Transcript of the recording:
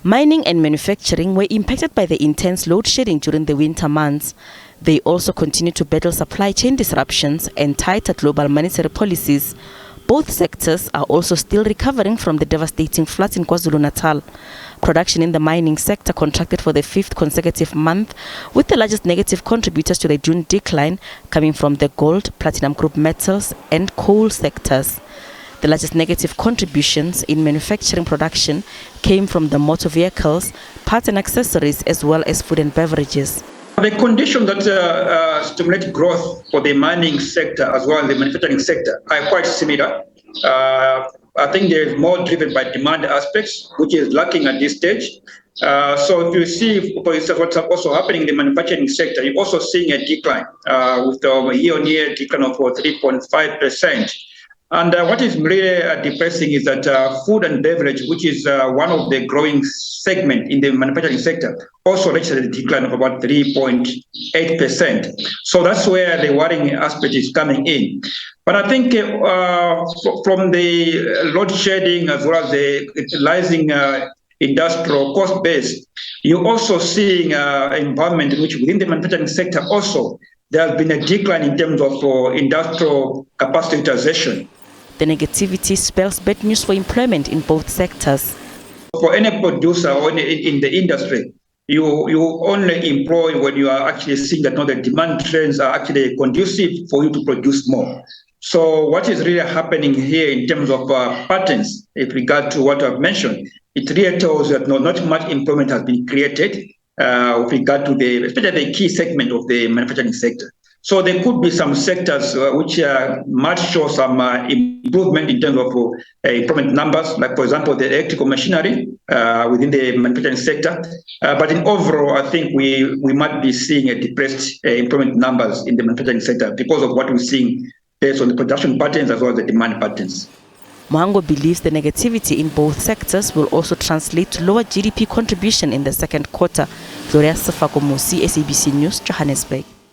Mining and manufacturing were impacted by the intense load shedding during the winter months. They also continue to battle supply chain disruptions and tighter global monetary policies. Both sectors are also still recovering from the devastating floods in KwaZulu-Natal. Production in the mining sector contracted for the 5th consecutive month, with the largest negative contributors to the June decline coming from the gold, platinum group metals and coal sectors. The largest negative contributions in manufacturing production came from the motor vehicles, parts and accessories, as well as food and beverages. The conditions that stimulate growth for the mining sector as well as the manufacturing sector are quite similar. I think they're more driven by demand aspects, which is lacking at this stage. So if you see, for instance, what's also happening in the manufacturing sector, you're also seeing a decline with the year-on-year decline of 3.5%. And what is really depressing is that food and beverage, which is one of the growing segment in the manufacturing sector, also registered a decline of about 3.8%. So that's where the worrying aspect is coming in. But I think from the load shedding as well as the rising industrial cost base, you're also seeing an environment in which within the manufacturing sector also there has been a decline in terms of industrial capacity utilization. The negativity spells bad news for employment in both sectors. For any producer or in the industry, you only employ when you are actually seeing that the demand trends are actually conducive for you to produce more. So what is really happening here in terms of patterns with regard to what I've mentioned, it really tells that not much employment has been created with regard to especially the key segment of the manufacturing sector. So there could be some sectors which might show some improvement in terms of employment numbers, like, for example, the electrical machinery within the manufacturing sector. But in overall, I think we might be seeing a depressed employment numbers in the manufacturing sector because of what we're seeing based on the production patterns as well as the demand patterns. Mohango believes the negativity in both sectors will also translate to lower GDP contribution in the second quarter. Gloria Sefako, SABC News, Johannesburg.